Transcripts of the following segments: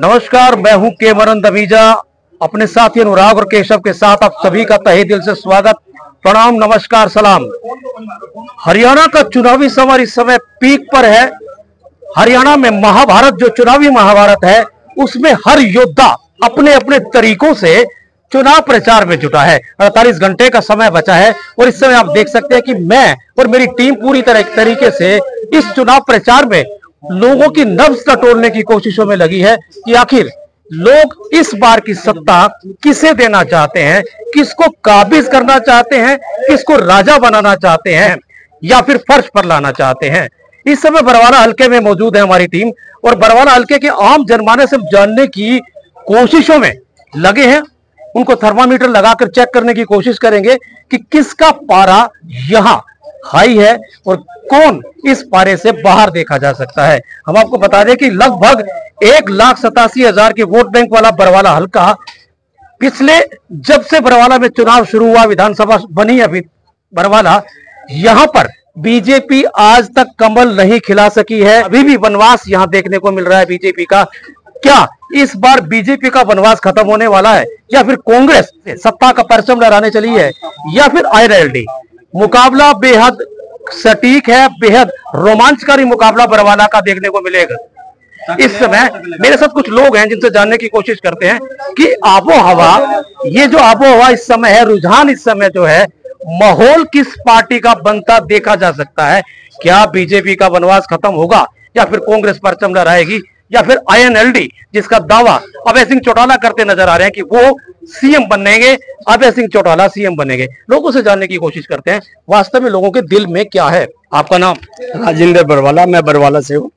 नमस्कार, मैं हूं केवरन दमीजा। अपने साथी अनुराग और केशव के साथ आप सभी का तहे दिल से स्वागत, प्रणाम, नमस्कार, सलाम। हरियाणा का चुनावी समर इस समय पीक पर है। हरियाणा में महाभारत, जो चुनावी महाभारत है, उसमें हर योद्धा अपने अपने तरीकों से चुनाव प्रचार में जुटा है। 48 घंटे का समय बचा है और इस समय आप देख सकते हैं कि मैं और मेरी टीम पूरी तरीके से इस चुनाव प्रचार में लोगों की नब्ज टटोलने की कोशिशों में लगी है कि आखिर लोग इस बार की सत्ता किसे देना चाहते हैं, किसको काबिज करना चाहते हैं, किसको राजा बनाना चाहते हैं या फिर फर्श पर लाना चाहते हैं। इस समय बरवाला हल्के में मौजूद है हमारी टीम और बरवाला हल्के के आम जनमानस से जानने की कोशिशों में लगे हैं। उनको थर्मामीटर लगाकर चेक करने की कोशिश करेंगे कि किसका पारा यहां हाई है और कौन इस पारे से बाहर देखा जा सकता है। हम आपको बता दें कि लगभग 1,87,000 के वोट बैंक वाला बरवाला हल्का पिछले जब से बरवाला में चुनाव शुरू हुआ, विधानसभा बनी अभी बरवाला, यहां पर बीजेपी आज तक कमल नहीं खिला सकी है। अभी भी वनवास यहां देखने को मिल रहा है बीजेपी का। क्या इस बार बीजेपी का वनवास खत्म होने वाला है या फिर कांग्रेस सत्ता का परचम लहराने चली है या फिर आईएनएलडी? मुकाबला बेहद सटीक है, बेहद रोमांचकारी मुकाबला बरवाला का देखने को मिलेगा। इस समय मेरे साथ कुछ लोग हैं जिनसे जानने की कोशिश करते हैं कि आबो हवा, ये जो आबो हवा इस समय है, रुझान इस समय जो है, माहौल किस पार्टी का बनता देखा जा सकता है। क्या बीजेपी का वनवास खत्म होगा या फिर कांग्रेस परचम लहराएगी या फिर आईएनएलडी, जिसका दावा अभय सिंह चौटाला करते नजर आ रहे हैं कि वो सीएम बनेंगे, अभय सिंह चौटाला सीएम बनेंगे। लोगों से जानने की कोशिश करते हैं वास्तव में लोगों के दिल में क्या है। आपका नाम? राजेंद्र बरवाला। मैं बरवाला से हूँ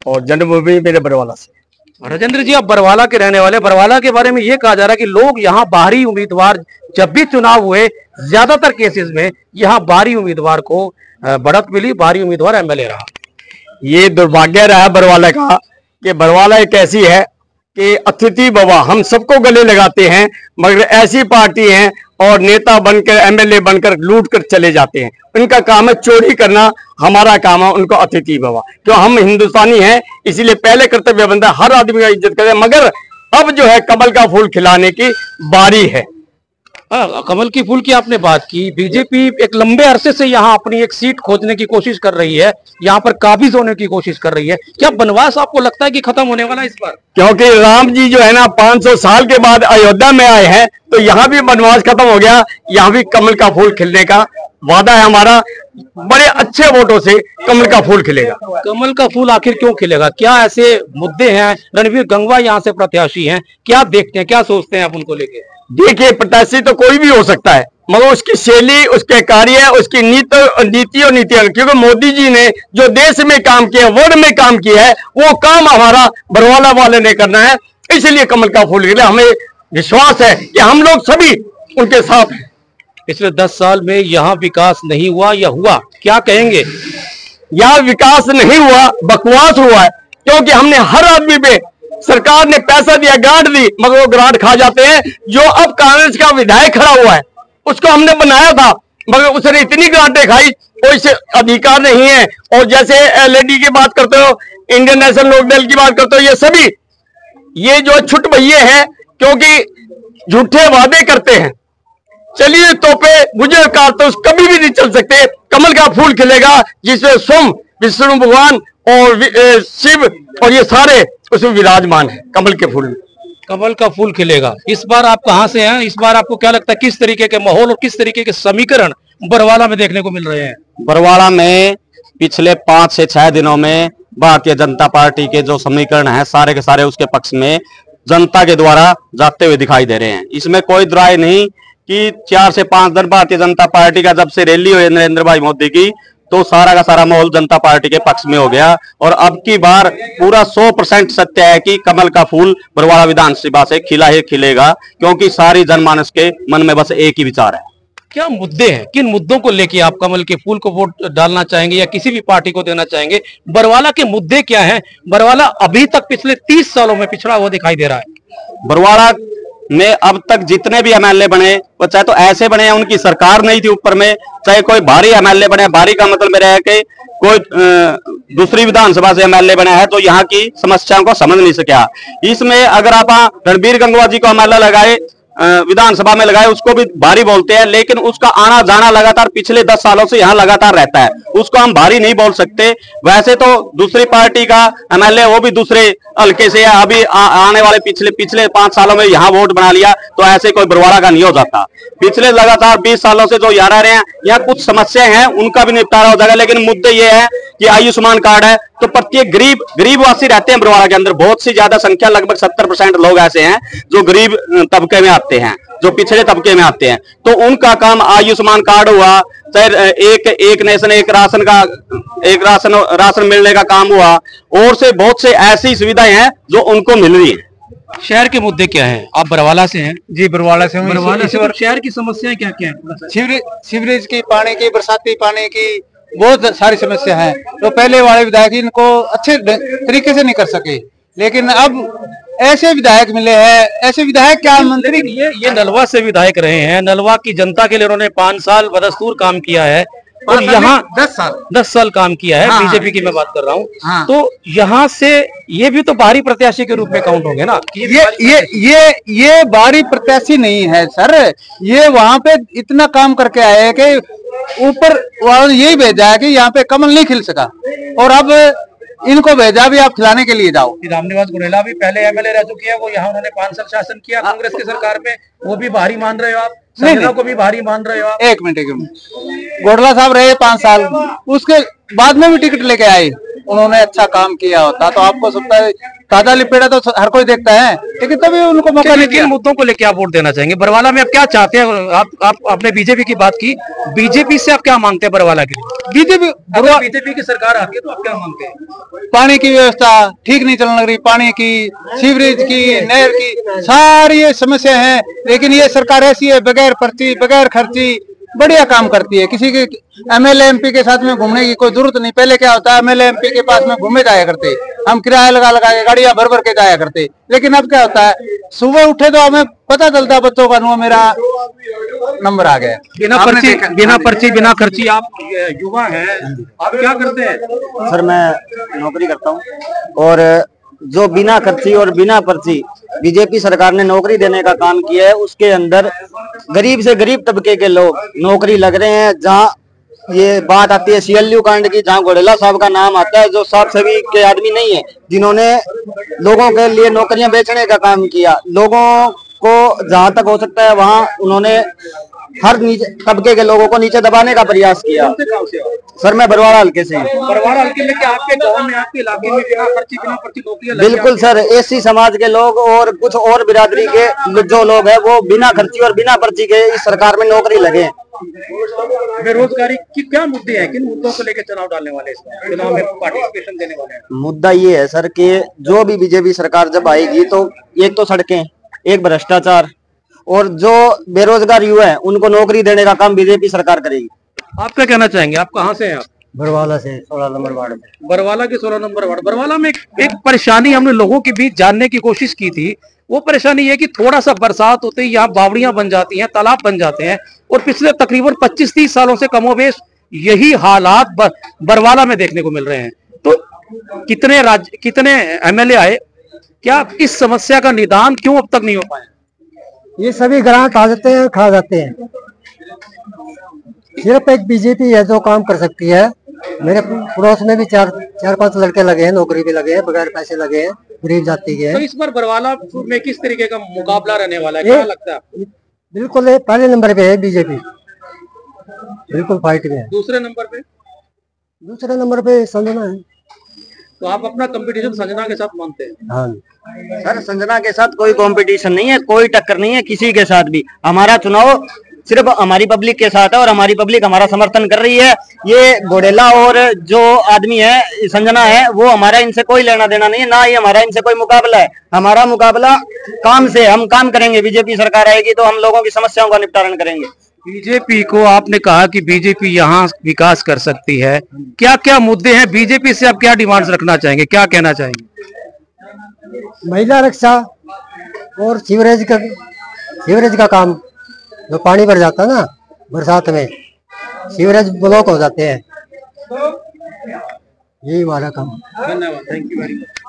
और जन्मभूमि मेरे बरवाला से। राजेंद्र जी, आप बरवाला के रहने वाले। बरवाला के बारे में ये कहा जा रहा है कि लोग यहाँ बाहरी उम्मीदवार, जब भी चुनाव हुए ज्यादातर केसेस में यहाँ बाहरी उम्मीदवार को बढ़त मिली, बाहरी उम्मीदवार एमएलए रहा। ये दुर्भाग्य रहा बरवाला का कि बरवाला एक ऐसी है कि अतिथि बाबा हम सबको गले लगाते हैं, मगर ऐसी पार्टी है और नेता बनकर, एमएलए बनकर लूट कर चले जाते हैं। उनका काम है चोरी करना, हमारा काम है उनको अतिथि बाबा। क्यों? हम हिंदुस्तानी हैं, इसीलिए पहले कर्तव्य बनता है हर आदमी का इज्जत करें। मगर अब जो है कमल का फूल खिलाने की बारी है। कमल की फूल की आपने बात की। बीजेपी एक लंबे अरसे से यहाँ अपनी एक सीट खोजने की कोशिश कर रही है, यहाँ पर काबिज होने की कोशिश कर रही है। क्या वनवास आपको लगता है कि खत्म होने वाला है इस बार? क्योंकि राम जी जो है ना 500 साल के बाद अयोध्या में आए हैं, तो यहाँ भी वनवास खत्म हो गया। यहाँ भी कमल का फूल खिलने का वादा है हमारा। बड़े अच्छे वोटों से कमल का फूल खिलेगा। कमल का फूल आखिर क्यों खिलेगा? क्या ऐसे मुद्दे हैं? रणवीर गंगवा यहाँ से प्रत्याशी हैं, क्या देखते हैं, क्या सोचते हैं आप उनको लेके? देखिए, प्रत्याशी तो कोई भी हो सकता है, मगर उसकी शैली, उसके कार्य, उसकी नीति और नीतियां, क्योंकि मोदी जी ने जो देश में काम किया, वर्ल्ड में काम किया है, वो काम हमारा बरवाला वाले ने करना है। इसलिए कमल का फूल खिले। हमें विश्वास है कि हम लोग सभी उनके साथ हैं। पिछले 10 साल में यहाँ विकास नहीं हुआ या हुआ, क्या कहेंगे? यहाँ विकास नहीं हुआ, बकवास हुआ है। क्योंकि हमने हर आदमी पे सरकार ने पैसा दिया, ग्रांट दी, मगर वो ग्रांट खा जाते हैं। जो अब कांग्रेस का विधायक खड़ा हुआ है, उसको हमने बनाया था, मगर उसने इतनी ग्रांटें खाई, कोई से अधिकार नहीं है। और जैसे एलएडी की बात करते हो, इंडियन नेशनल लोकदल की बात करते हो, ये सभी ये जो छुट भैये हैं, क्योंकि झूठे वादे करते हैं। चलिए तोपे मुझे कारतूस कभी भी नहीं चल सकते। कमल का फूल खिलेगा जिसमें सोम, विष्णु भगवान और शिव और ये सारे उसमें विराजमान है। कमल के फूल में कमल का फूल खिलेगा। इस बार आप कहां से हैं? इस बार आपको क्या लगता है किस तरीके के माहौल और किस तरीके के समीकरण बरवाला में देखने को मिल रहे हैं? बरवाला में पिछले 5 से 6 दिनों में भारतीय जनता पार्टी के जो समीकरण हैं, सारे के सारे उसके पक्ष में जनता के द्वारा जाते हुए दिखाई दे रहे हैं। इसमें कोई दुराय नहीं कि 4 से 5 दिन भारतीय जनता पार्टी का जब से रैली हुई नरेंद्र भाई मोदी की, तो सारा का सारा माहौल जनता पार्टी के पक्ष में हो गया। और अब की बार पूरा 100% सत्य है कि कमल का फूल बरवाला विधानसभा से खिला ही खिलेगा, क्योंकि सारी जनमानस के मन में बस एक ही विचार है। क्या मुद्दे हैं, किन मुद्दों को लेके आप कमल के फूल को वोट डालना चाहेंगे या किसी भी पार्टी को देना चाहेंगे? बरवाला के मुद्दे क्या हैं? बरवाला अभी तक पिछले 30 सालों में पिछड़ा हुआ दिखाई दे रहा है। बरवाला में अब तक जितने भी एमएलए बने, वो चाहे तो ऐसे बने हैं उनकी सरकार नहीं थी ऊपर में, चाहे कोई भारी एमएलए बने। भारी का मतलब मेरा है कि कोई दूसरी विधानसभा से एमएलए बना है तो यहाँ की समस्याओं को समझ नहीं सका। इसमें अगर आप रणबीर गंगवा जी को एमएलए लगाए, विधानसभा में लगाए, उसको भी भारी बोलते हैं, लेकिन उसका आना जाना लगातार पिछले 10 सालों से यहाँ लगातार रहता है, उसको हम भारी नहीं बोल सकते। वैसे तो दूसरी पार्टी का एमएलए वो भी दूसरे हल्के से है, अभी आने वाले पिछले 5 सालों में यहाँ वोट बना लिया तो ऐसे कोई बरवाला का नहीं हो जाता। पिछले लगातार 20 सालों से जो यहाँ रह रहे हैं, यहाँ कुछ समस्याएं हैं उनका भी निपटारा हो जाएगा, लेकिन मुद्दे ये है कि आयुष्मान कार्ड है तो प्रत्येक गरीबवासी रहते हैं बरवाला के अंदर, बहुत सी ज्यादा संख्या, लगभग 70% लोग ऐसे हैं जो गरीब तबके में आते हैं, जो पिछड़े तबके में आते हैं, तो उनका काम आयुष्मान कार्ड हुआ, चाहे एक नेशन एक राशन का राशन मिलने का काम हुआ, और से बहुत से ऐसी सुविधाएं हैं जो उनको मिल रही है। शहर के मुद्दे क्या हैं? आप बरवाला से हैं? जी, बरवाला से हूँ। बरवाला से शहर की समस्याएं क्या क्या हैं? सीवरेज की, पानी की, बरसाती पानी की बहुत सारी समस्या है। तो पहले वाले विधायक इनको अच्छे तरीके से नहीं कर सके, लेकिन अब ऐसे विधायक मिले हैं, ऐसे विधायक क्या मंत्री। ये नलवा से विधायक रहे हैं, नलवा की जनता के लिए उन्होंने 5 साल बदस्तूर काम किया है, और यहाँ 10 साल काम किया है। हाँ, बीजेपी की मैं बात कर रहा हूँ। हाँ। तो यहाँ से ये भी तो बाहरी प्रत्याशी के रूप में काउंट होंगे ना? ये बाहरी प्रत्याशी नहीं है सर, ये वहाँ पे इतना काम करके आए हैं कि ऊपर वालों यही भेजा है कि यहाँ पे कमल नहीं खिल सका, और अब इनको भेजा भी आप खिलाने के लिए जाओ। रामनिवास गुड़ेला भी पहले एमएलए रह चुके हैं, वो यहाँ उन्होंने 5 साल शासन किया कांग्रेस की सरकार में, वो भी भारी मान रहे हो आप? संजना को भी भारी मान रहे हो आप? एक मिनट गोडला साहब रहे 5 साल, उसके बाद में भी टिकट लेके आए, उन्होंने अच्छा काम किया होता तो आपको सकता है ताजा लिपेड़ा तो हर कोई देखता है, लेकिन तभी उनको मौका नहीं दिया। मुद्दों को लेकर आप वोट देना चाहेंगे बरवाला में? आप क्या चाहते हैं? आप आपने बीजेपी की बात की, बीजेपी से आप क्या मांगते हैं बरवाला के लिए? बीजेपी की सरकार आती है तो आप क्या मांगते हैं? पानी की व्यवस्था ठीक नहीं चलने लग रही, पानी की, सीवरेज की, नहर की, सारी ये समस्या है, लेकिन ये सरकार ऐसी है बगैर पर्ची बगैर खर्ची बढ़िया काम करती है। किसी के एमएलए एमपी के साथ में घूमने की कोई जरूरत नहीं। पहले क्या होता है, एमएलए एमपी के पास में घूमे जाया करते, हम किराया लगा लगा के गाड़ियां भर भर के जाया करते, लेकिन अब क्या होता है, सुबह उठे तो हमें पता चलता है बच्चों का नो मेरा नंबर आ गया। बिना पर्ची बिना खर्ची। आप युवा हैं, आप क्या करते हैं? सर मैं नौकरी करता हूँ, और जो बिना खर्ची और बिना पर्ची बीजेपी सरकार ने नौकरी देने का काम किया है, उसके अंदर गरीब से गरीब तबके के लोग नौकरी लग रहे हैं। जहाँ ये बात आती है सीएलयू कांड की, जहाँ घोडेला साहब का नाम आता है, जो साफ सभी के आदमी नहीं है, जिन्होंने लोगों के लिए नौकरियां बेचने का काम किया, लोगों को जहां तक हो सकता है वहां उन्होंने हर नीचे तबके के लोगों को नीचे दबाने का प्रयास किया। सर मैं बरवाड़ा हल्के से। बरवाड़ा हल्के में क्या आपके गांव में, आपके इलाके में बिना पर्ची नौकरियां? बिल्कुल सर, एसी समाज के लोग और कुछ और बिरादरी के जो लोग हैं वो बिना खर्ची और बिना पर्ची के इस सरकार में नौकरी लगे हैं। बेरोजगारी की क्या मुद्दे हैं? किन मुद्दों को लेकर चुनाव डालने वाले हैं, चुनाव में पार्टिसिपेशन देने वाले हैं? मुद्दा ये है सर कि जो भी बीजेपी सरकार जब आएगी तो एक तो सड़कें, एक भ्रष्टाचार, और जो बेरोजगार युवा है उनको नौकरी देने का काम बीजेपी सरकार करेगी। आप क्या कहना चाहेंगे? आप कहाँ से हैं? आप बरवाला से 16 नंबर वार्ड में। बरवाला के 16 नंबर वार्ड। बरवाला में एक परेशानी हमने लोगों के बीच जानने की कोशिश की थी। वो परेशानी है कि थोड़ा सा बरसात होते ही यहाँ बावड़ियां बन जाती हैं, तालाब बन जाते हैं, और पिछले तकरीबन 25-30 सालों से कमोबेश यही हालात बरवाला में देखने को मिल रहे हैं। तो कितने एमएलए आए, क्या इस समस्या का निदान क्यों अब तक नहीं हो पाया? ये सभी ग्रांट आ जाते हैं, खा जाते हैं। सिर्फ एक बीजेपी है जो काम कर सकती है। मेरे पड़ोस में भी 4-5 लड़के लगे हैं, नौकरी भी लगे हैं, बगैर पैसे लगे हैं, गरीब जाति के हैं। तो इस बार बरवाला में किस तरीके का मुकाबला रहने वाला है, क्या लगता है? बिल्कुल पहले नंबर पे है बीजेपी, बिल्कुल फाइट में है। दूसरे नंबर पे संजना है। तो आप अपना कंपटीशन संजना के साथ मानते हैं? हाँ सर संजना के साथ कोई कंपटीशन नहीं है, कोई टक्कर नहीं है किसी के साथ भी। हमारा चुनाव सिर्फ हमारी पब्लिक के साथ है और हमारी पब्लिक हमारा समर्थन कर रही है। ये घोडेला और जो आदमी है संजना है, वो हमारा इनसे कोई लेना देना नहीं है, ना ही हमारा इनसे कोई मुकाबला है। हमारा मुकाबला काम से, हम काम करेंगे। बीजेपी सरकार आएगी तो हम लोगों की समस्याओं का निपटारण करेंगे। बीजेपी को आपने कहा कि बीजेपी यहाँ विकास कर सकती है, क्या क्या मुद्दे हैं बीजेपी से? आप क्या डिमांड्स रखना चाहेंगे, क्या कहना चाहेंगे? महिला रक्षा और सीवरेज का काम, जो पानी भर जाता है ना बरसात में, सीवरेज ब्लॉक हो जाते हैं, यही हमारा काम। धन्यवाद, थैंक यू वेरी मच।